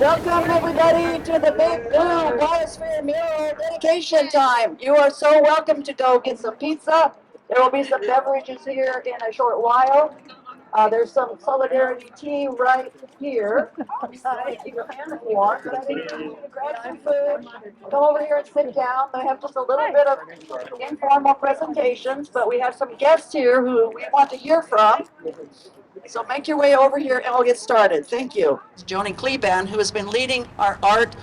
Welcome everybody to the Big Blue Biosphere Mural dedication time. You are so welcome to go get some pizza. There will be some beverages here in a short while. There's some solidarity tea right here. Take your hand if you want. But I think you can grab some food, come over here and sit down. They have just a little bit of informal presentations, but we have some guests here who we want to hear from. So make your way over here and we'll get started. Thank you. Joni Kleban, who has been leading our art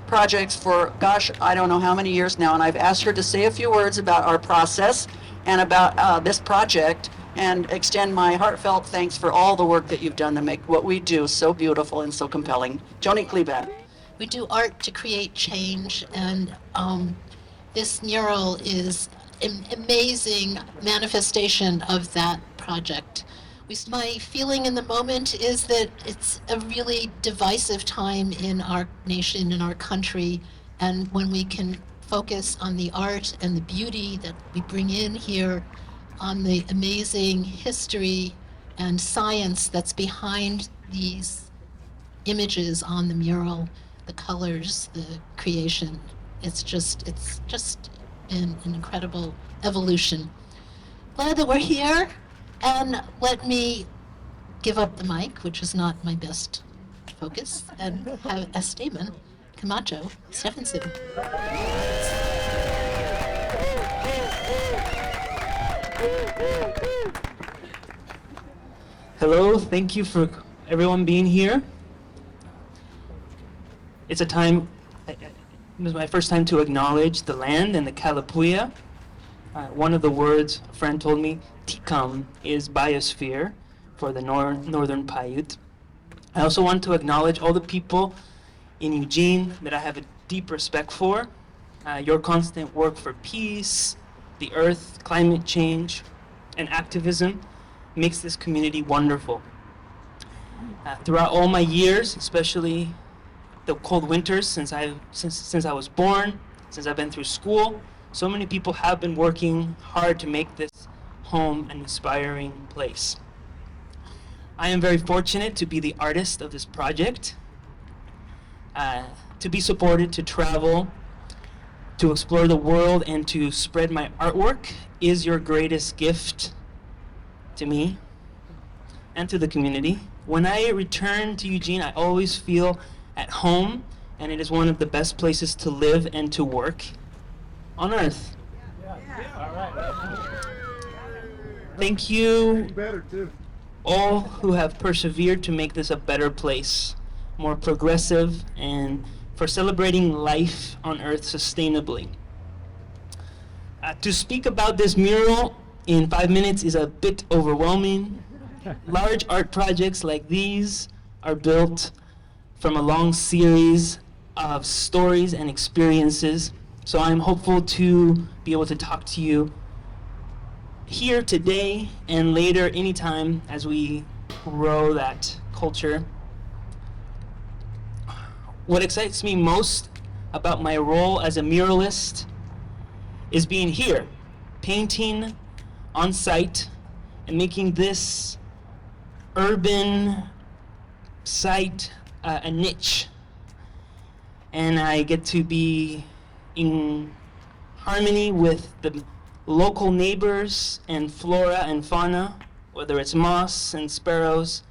projects for, gosh, I don't know how many years now, and I've asked her to say a few words about our process and about this project, and extend my heartfelt thanks for all the work that you've done to make what we do so beautiful and so compelling. Joni Kleban. We do art to create change, and this mural is an amazing manifestation of that project. My feeling in the moment is that it's a really divisive time in our nation, in our country, and when we can focus on the art and the beauty that we bring in here, on the amazing history and science that's behind these images on the mural, the colors, the creation. It's just been an incredible evolution. Glad that we're here, and let me give up the mic, which is not my best focus, and have Esteban Camacho Stephenson. Hello, thank you for everyone being here. It's a time, it was my first time to acknowledge the land and the Kalapuya. One of the words a friend told me, Tikam, is Biosphere for the Northern Paiute. I also want to acknowledge all the people in Eugene that I have a deep respect for. Your constant work for peace, the earth, climate change, and activism makes this community wonderful. Throughout all my years, especially the cold winters since I was born, since I've been through school, so many people have been working hard to make this home an inspiring place. I am very fortunate to be the artist of this project, to be supported to travel, to explore the world, and to spread my artwork is your greatest gift to me and to the community. When I return to Eugene, I always feel at home, and it is one of the best places to live and to work on earth. Thank you all who have persevered to make this a better place, more progressive, and for celebrating life on earth sustainably. To speak about this mural in 5 minutes is a bit overwhelming. Large art projects like these are built from a long series of stories and experiences. So I'm hopeful to be able to talk to you here today and later anytime as we grow that culture. What excites me most about my role as a muralist is being here, painting on site and making this urban site a niche. And I get to be in harmony with the local neighbors and flora and fauna, whether it's moss and sparrows.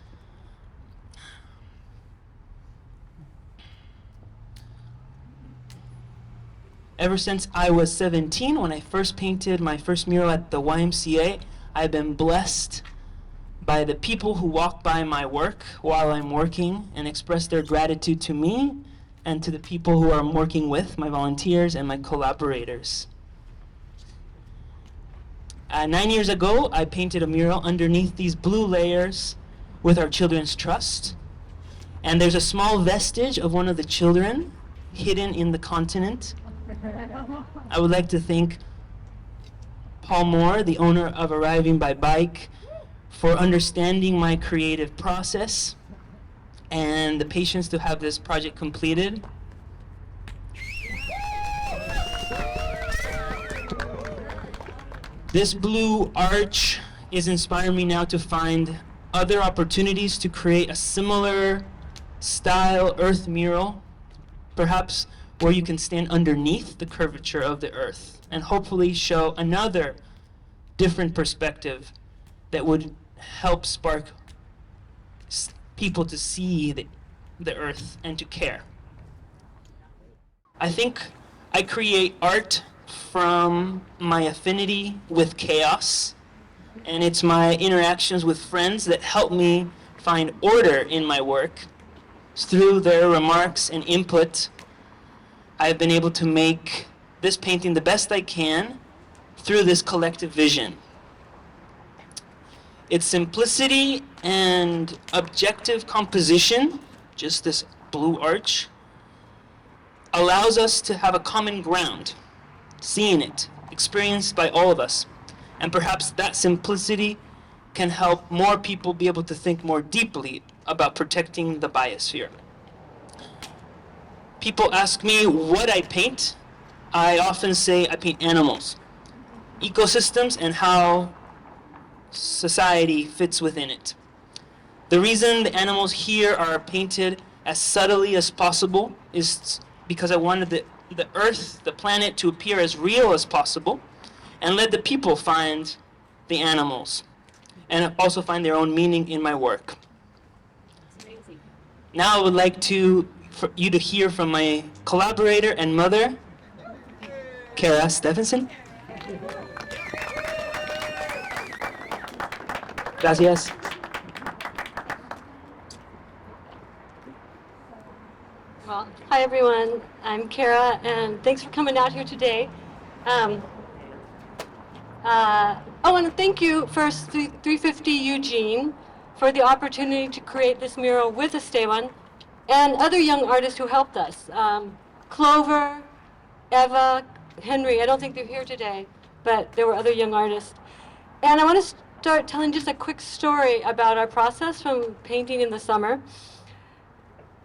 Ever since I was 17, when I first painted my first mural at the YMCA, I've been blessed by the people who walk by my work while I'm working and express their gratitude to me and to the people who I'm working with, my volunteers and my collaborators. 9 years ago, I painted a mural underneath these blue layers with our Children's Trust. And there's a small vestige of one of the children hidden in the continent. I would like to thank Paul Moore, the owner of Arriving by Bike, for understanding my creative process and the patience to have this project completed. This blue arch is inspiring me now to find other opportunities to create a similar style earth mural, perhaps where you can stand underneath the curvature of the earth and hopefully show another different perspective that would help spark people to see the earth and to care. I think I create art from my affinity with chaos, and it's my interactions with friends that help me find order in my work. Through their remarks and input, I've been able to make this painting the best I can through this collective vision. Its simplicity and objective composition, just this blue arch, allows us to have a common ground, seeing it, experienced by all of us. And perhaps that simplicity can help more people be able to think more deeply about protecting the biosphere. People ask me what I paint. I often say I paint animals, ecosystems, and how society fits within it. The reason the animals here are painted as subtly as possible is because I wanted the earth, the planet, to appear as real as possible and let the people find the animals and also find their own meaning in my work. Now I would like for you to hear from my collaborator and mother, Kara Stephenson. Gracias. Well, hi everyone. I'm Kara, and thanks for coming out here today. I want to thank you first, 350 Eugene, for the opportunity to create this mural with Esteban and other young artists who helped us. Clover, Eva, Henry. I don't think they're here today, but there were other young artists. And I want to start telling just a quick story about our process from painting in the summer.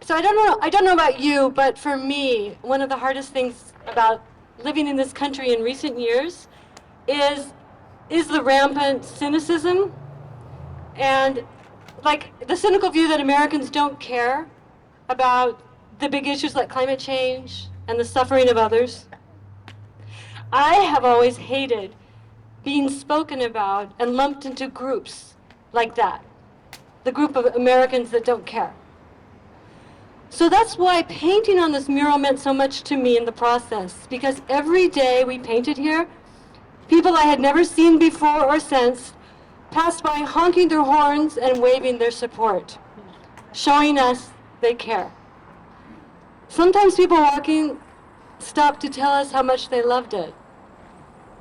So I don't know about you, but for me, one of the hardest things about living in this country in recent years is the rampant cynicism and like the cynical view that Americans don't care about the big issues like climate change and the suffering of others. I have always hated being spoken about and lumped into groups like that, the group of Americans that don't care. So that's why painting on this mural meant so much to me in the process, because every day we painted here, people I had never seen before or since passed by honking their horns and waving their support, showing us they care. Sometimes people walking stopped to tell us how much they loved it,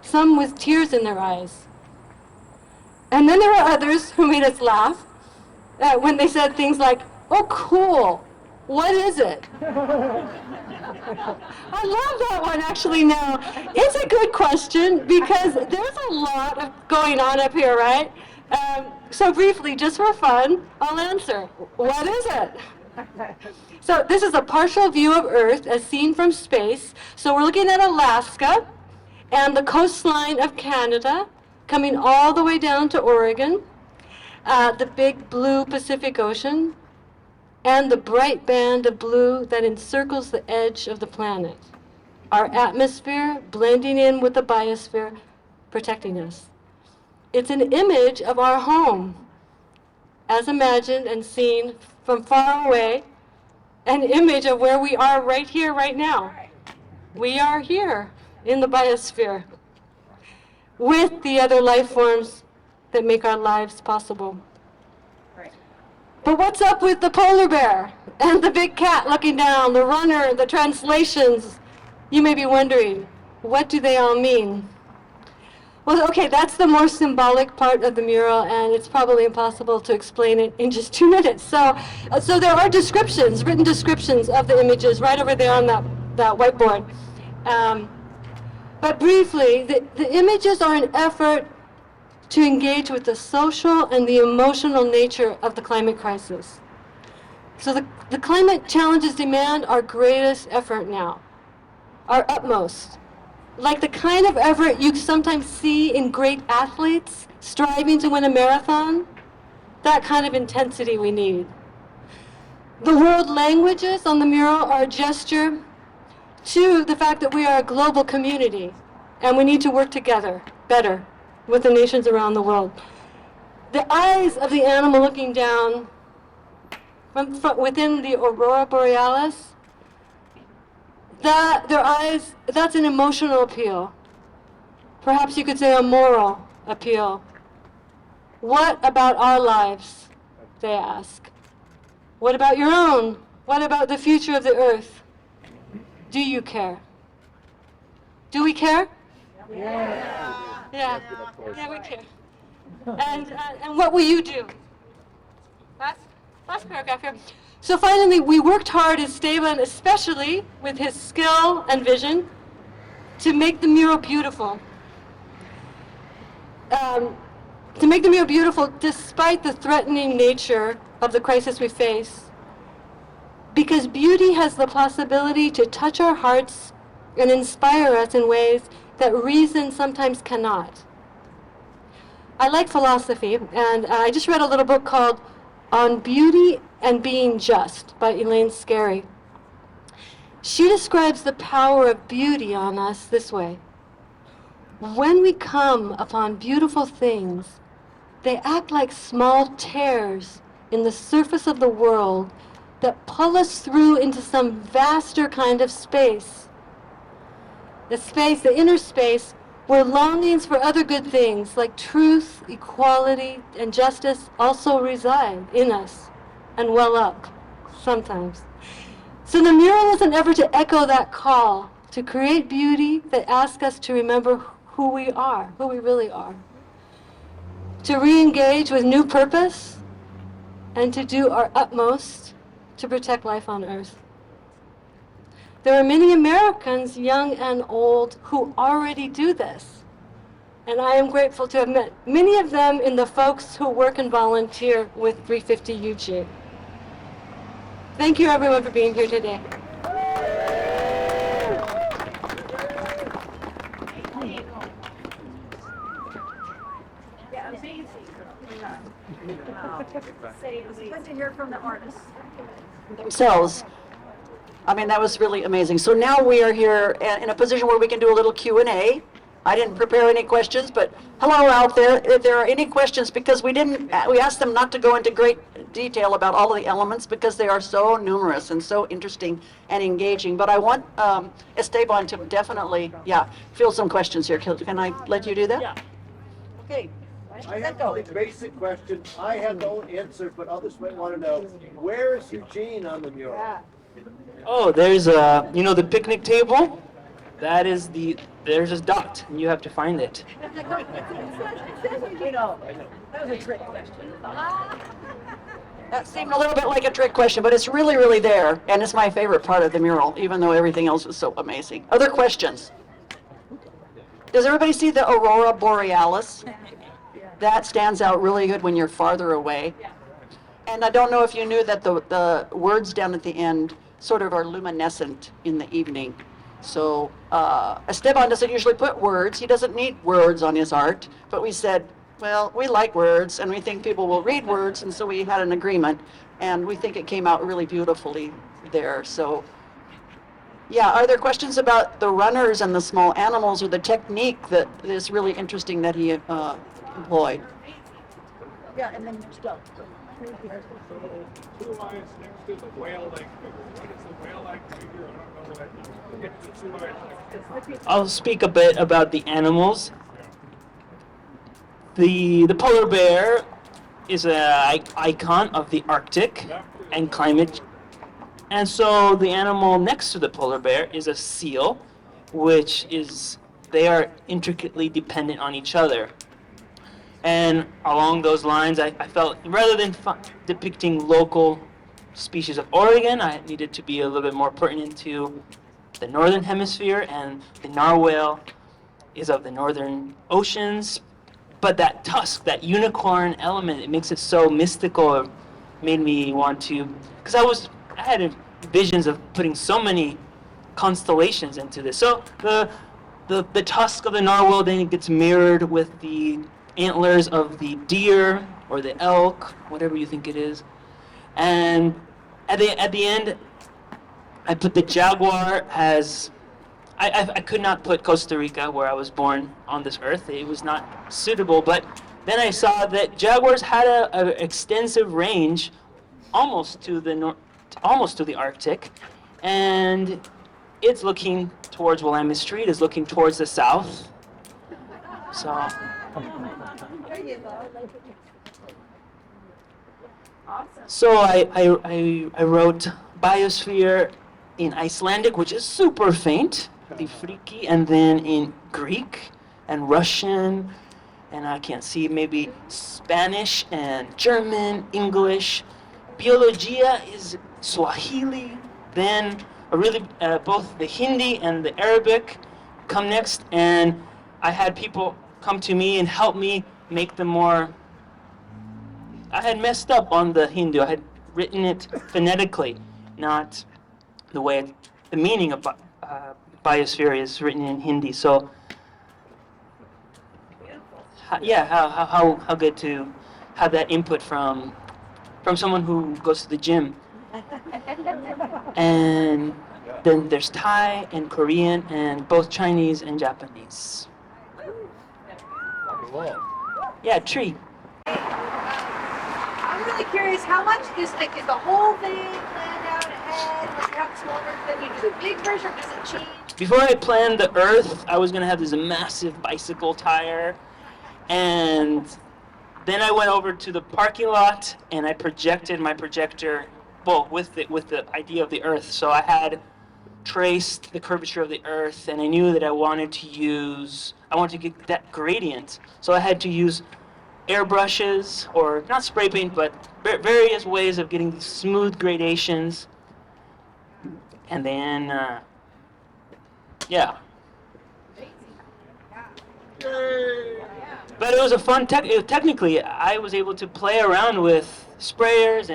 some with tears in their eyes. And then there were others who made us laugh when they said things like, "Oh, cool. What is it?" I love that one actually now. It's a good question because there's a lot of going on up here, right? So briefly, just for fun, I'll answer. What is it? So this is a partial view of Earth as seen from space. So we're looking at Alaska and the coastline of Canada, coming all the way down to Oregon, the big blue Pacific Ocean, and the bright band of blue that encircles the edge of the planet. Our atmosphere blending in with the biosphere, protecting us. It's an image of our home, as imagined and seen from far away, an image of where we are right here, right now. We are here in the biosphere with the other life forms that make our lives possible. But what's up with the polar bear and the big cat looking down, the runner, the translations? You may be wondering, what do they all mean? Well, okay, that's the more symbolic part of the mural, and it's probably impossible to explain it in just 2 minutes. So there are descriptions, written descriptions of the images right over there on that whiteboard. But briefly, the images are an effort to engage with the social and the emotional nature of the climate crisis. So the climate challenges demand our greatest effort now, our utmost. Like the kind of effort you sometimes see in great athletes striving to win a marathon, that kind of intensity we need. The world languages on the mural are a gesture to the fact that we are a global community and we need to work together better with the nations around the world. The eyes of the animal looking down from within the aurora borealis, their eyes, that's an emotional appeal. Perhaps you could say a moral appeal. What about our lives, they ask. What about your own? What about the future of the earth? Do you care? Do we care? Yeah, we care. And what will you do? Last paragraph here. So finally, we worked hard as Esteban, especially with his skill and vision, to make the mural beautiful. To make the mural beautiful despite the threatening nature of the crisis we face. Because beauty has the possibility to touch our hearts and inspire us in ways that reason sometimes cannot. I like philosophy, and I just read a little book called On Beauty and Being Just by Elaine Scarry. She describes the power of beauty on us this way. When we come upon beautiful things, they act like small tears in the surface of the world that pull us through into some vaster kind of space. The inner space, where longings for other good things like truth, equality, and justice also reside in us and well up sometimes. So the mural is an effort to echo that call, to create beauty that asks us to remember who we are, who we really are, to re-engage with new purpose, and to do our utmost to protect life on Earth. There are many Americans, young and old, who already do this. And I am grateful to have met many of them in the folks who work and volunteer with 350 UG. Thank you everyone for being here today. It's good to hear from the artists themselves. I mean, that was really amazing. So now we are here in a position where we can do a little Q&A. I didn't prepare any questions, but hello out there. If there are any questions, because we asked them not to go into great detail about all of the elements because they are so numerous and so interesting and engaging. But I want Esteban to definitely, field some questions here. Can I let you do that? Yeah. Okay. I have a basic question. I have no answer, but others might want to know. Where is Eugene on the mural? Oh, there's the picnic table. There's his dot, and you have to find it. That was a trick question. That seemed a little bit like a trick question, but it's really, really there, and it's my favorite part of the mural, even though everything else was so amazing. Other questions? Does everybody see the aurora borealis? That stands out really good when you're farther away. And I don't know if you knew that the words down at the end sort of are luminescent in the evening. So Esteban doesn't usually put words. He doesn't need words on his art. But we said, well, we like words, and we think people will read words, and so we had an agreement. And we think it came out really beautifully there. So, yeah, are there questions about the runners and the small animals or the technique that is really interesting that he employed? Yeah, and then stop. Two lions next to the whale-like figure. What is the whale-like figure? I don't know what. It's the two lions next to I'll speak a bit about the animals. The polar bear is an icon of the Arctic and climate. And so the animal next to the polar bear is a seal, they are intricately dependent on each other. And along those lines, I felt rather than depicting local species of Oregon, I needed to be a little bit more pertinent to the northern hemisphere, and the narwhal is of the northern oceans. But that tusk, that unicorn element, it makes it so mystical. It made me want to, because I had visions of putting so many constellations into this. So the tusk of the narwhal then gets mirrored with the antlers of the deer or the elk, whatever you think it is. And at the end, I put the jaguar as I could not put Costa Rica, where I was born on this earth. It was not suitable. But then I saw that jaguars had a extensive range, almost to almost to the Arctic, and it's looking towards Willamette Street. Is looking towards the south. So. So I wrote Biosphere in Icelandic, which is super faint, the freaky, and then in Greek and Russian, and I can't see, maybe Spanish and German, English. Biologia is Swahili, then both the Hindi and the Arabic come next, and I had people come to me and help me make them more. I had messed up on the Hindu. I had written it phonetically, not the way the meaning of biosphere is written in Hindi. So, yeah, how good to have that input from someone who goes to the gym. And then there's Thai and Korean and both Chinese and Japanese. Yeah, tree. I'm really curious, how much is the whole thing planned out ahead? Like you have a small version, then you do the big version, or does it change? Before I planned the Earth, I was gonna have this massive bicycle tire, and then I went over to the parking lot and I projected my projector, well, with the idea of the Earth. So I had traced the curvature of the Earth, and I knew that I wanted to get that gradient. So I had to use airbrushes, or not spray paint, but various ways of getting smooth gradations. And then, yeah. But it was a fun, technically, I was able to play around with sprayers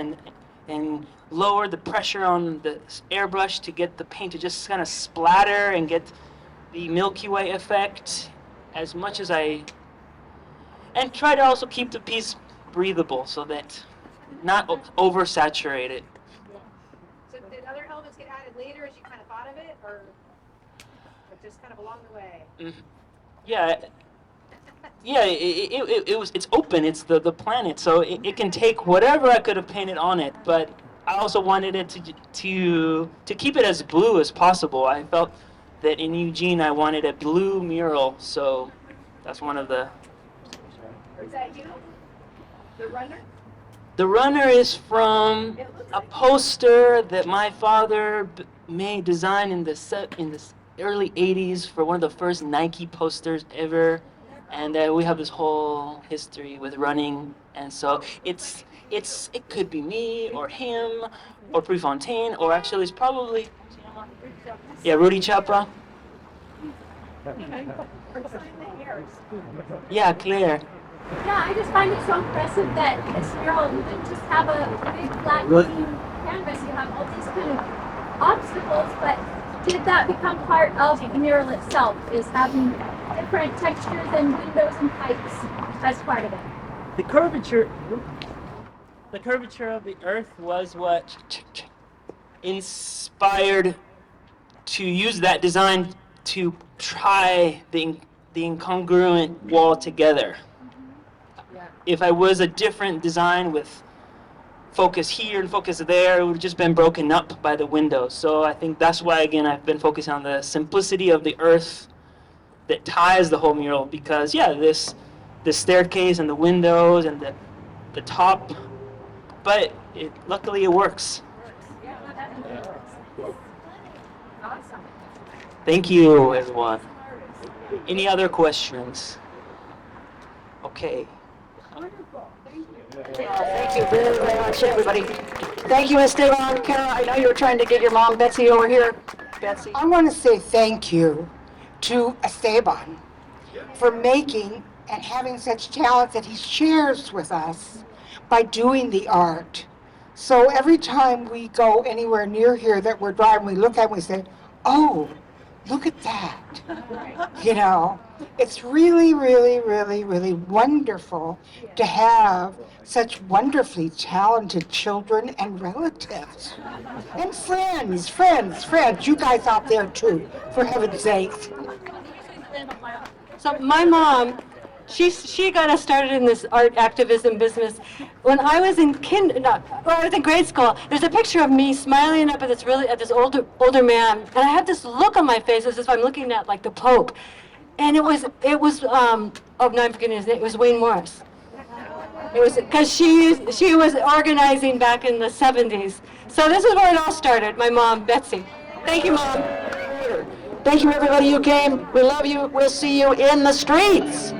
and lower the pressure on the airbrush to get the paint to just kind of splatter and get the Milky Way effect as much as and try to also keep the piece breathable so that not oversaturated. So did other elements get added later as you kind of thought of it, or just kind of along the way? Yeah. Yeah, it's open. It's the planet, so it can take whatever I could have painted on it. But I also wanted it to keep it as blue as possible. I felt that in Eugene I wanted a blue mural, so that's one of the. Is that you? The runner? The runner is from a poster that my father made design in the early '80s for one of the first Nike posters ever. And we have this whole history with running, and so it could be me or him or Prefontaine, or actually it's probably Rudy Chapa. Yeah, Claire. Yeah, I just find it so impressive that this mural, you didn't just have a big flat clean canvas, you have all these kind of obstacles, but did that become part of the mural itself, is having different textures and windows and pipes as part of it? The curvature of the Earth was what inspired to use that design to try the incongruent wall together. If I was a different design with focus here and focus there, it would have just been broken up by the windows. So I think that's why, again, I've been focusing on the simplicity of the Earth that ties the whole mural, because the staircase and the windows and the top, but luckily it works. Thank you, everyone. Any other questions? Okay. Thank you very, very much, everybody. Thank you, Esteban. Kara, I know you were trying to get your mom, Betsy, over here. Betsy. I want to say thank you to Esteban for making and having such talent that he shares with us by doing the art. So every time we go anywhere near here that we're driving, we look at it and we say, oh, look at that. You know, it's really, really, really, really wonderful to have such wonderfully talented children and relatives. And friends, you guys out there too, for heaven's sakes. So my mom, she got us started in this art activism business. When I was in I was in grade school. There's a picture of me smiling up at this older man, and I had this look on my face as if I'm looking at like the Pope, and it was oh no, I'm forgetting his name. It was Wayne Morris. It was because she was organizing back in the 70s. So this is where it all started. My mom, Betsy. Thank you, Mom. Thank you, everybody who came. We love you. We'll see you in the streets.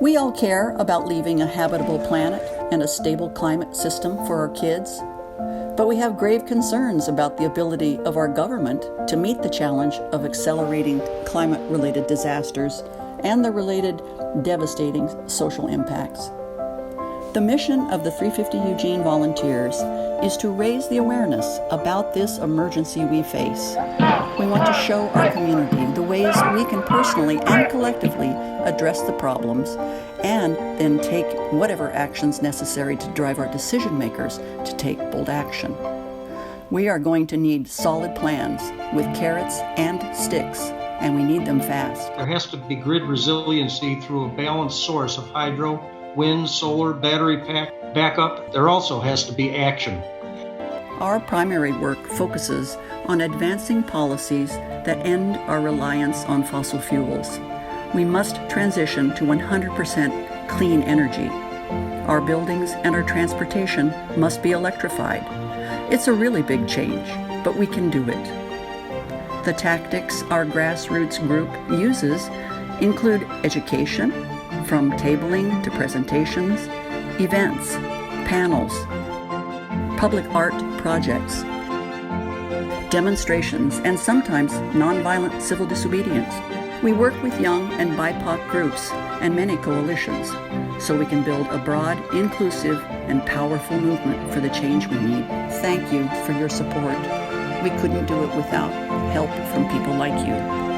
We all care about leaving a habitable planet and a stable climate system for our kids, but we have grave concerns about the ability of our government to meet the challenge of accelerating climate-related disasters and the related devastating social impacts. The mission of the 350 Eugene volunteers is to raise the awareness about this emergency we face. We want to show our community the ways we can personally and collectively address the problems and then take whatever actions necessary to drive our decision makers to take bold action. We are going to need solid plans with carrots and sticks, and we need them fast. There has to be grid resiliency through a balanced source of hydro, wind, solar, battery pack, backup. There also has to be action. Our primary work focuses on advancing policies that end our reliance on fossil fuels. We must transition to 100% clean energy. Our buildings and our transportation must be electrified. It's a really big change, but we can do it. The tactics our grassroots group uses include education, from tabling to presentations, events, panels, public art projects, demonstrations, and sometimes nonviolent civil disobedience. We work with young and BIPOC groups and many coalitions so we can build a broad, inclusive, and powerful movement for the change we need. Thank you for your support. We couldn't do it without help from people like you.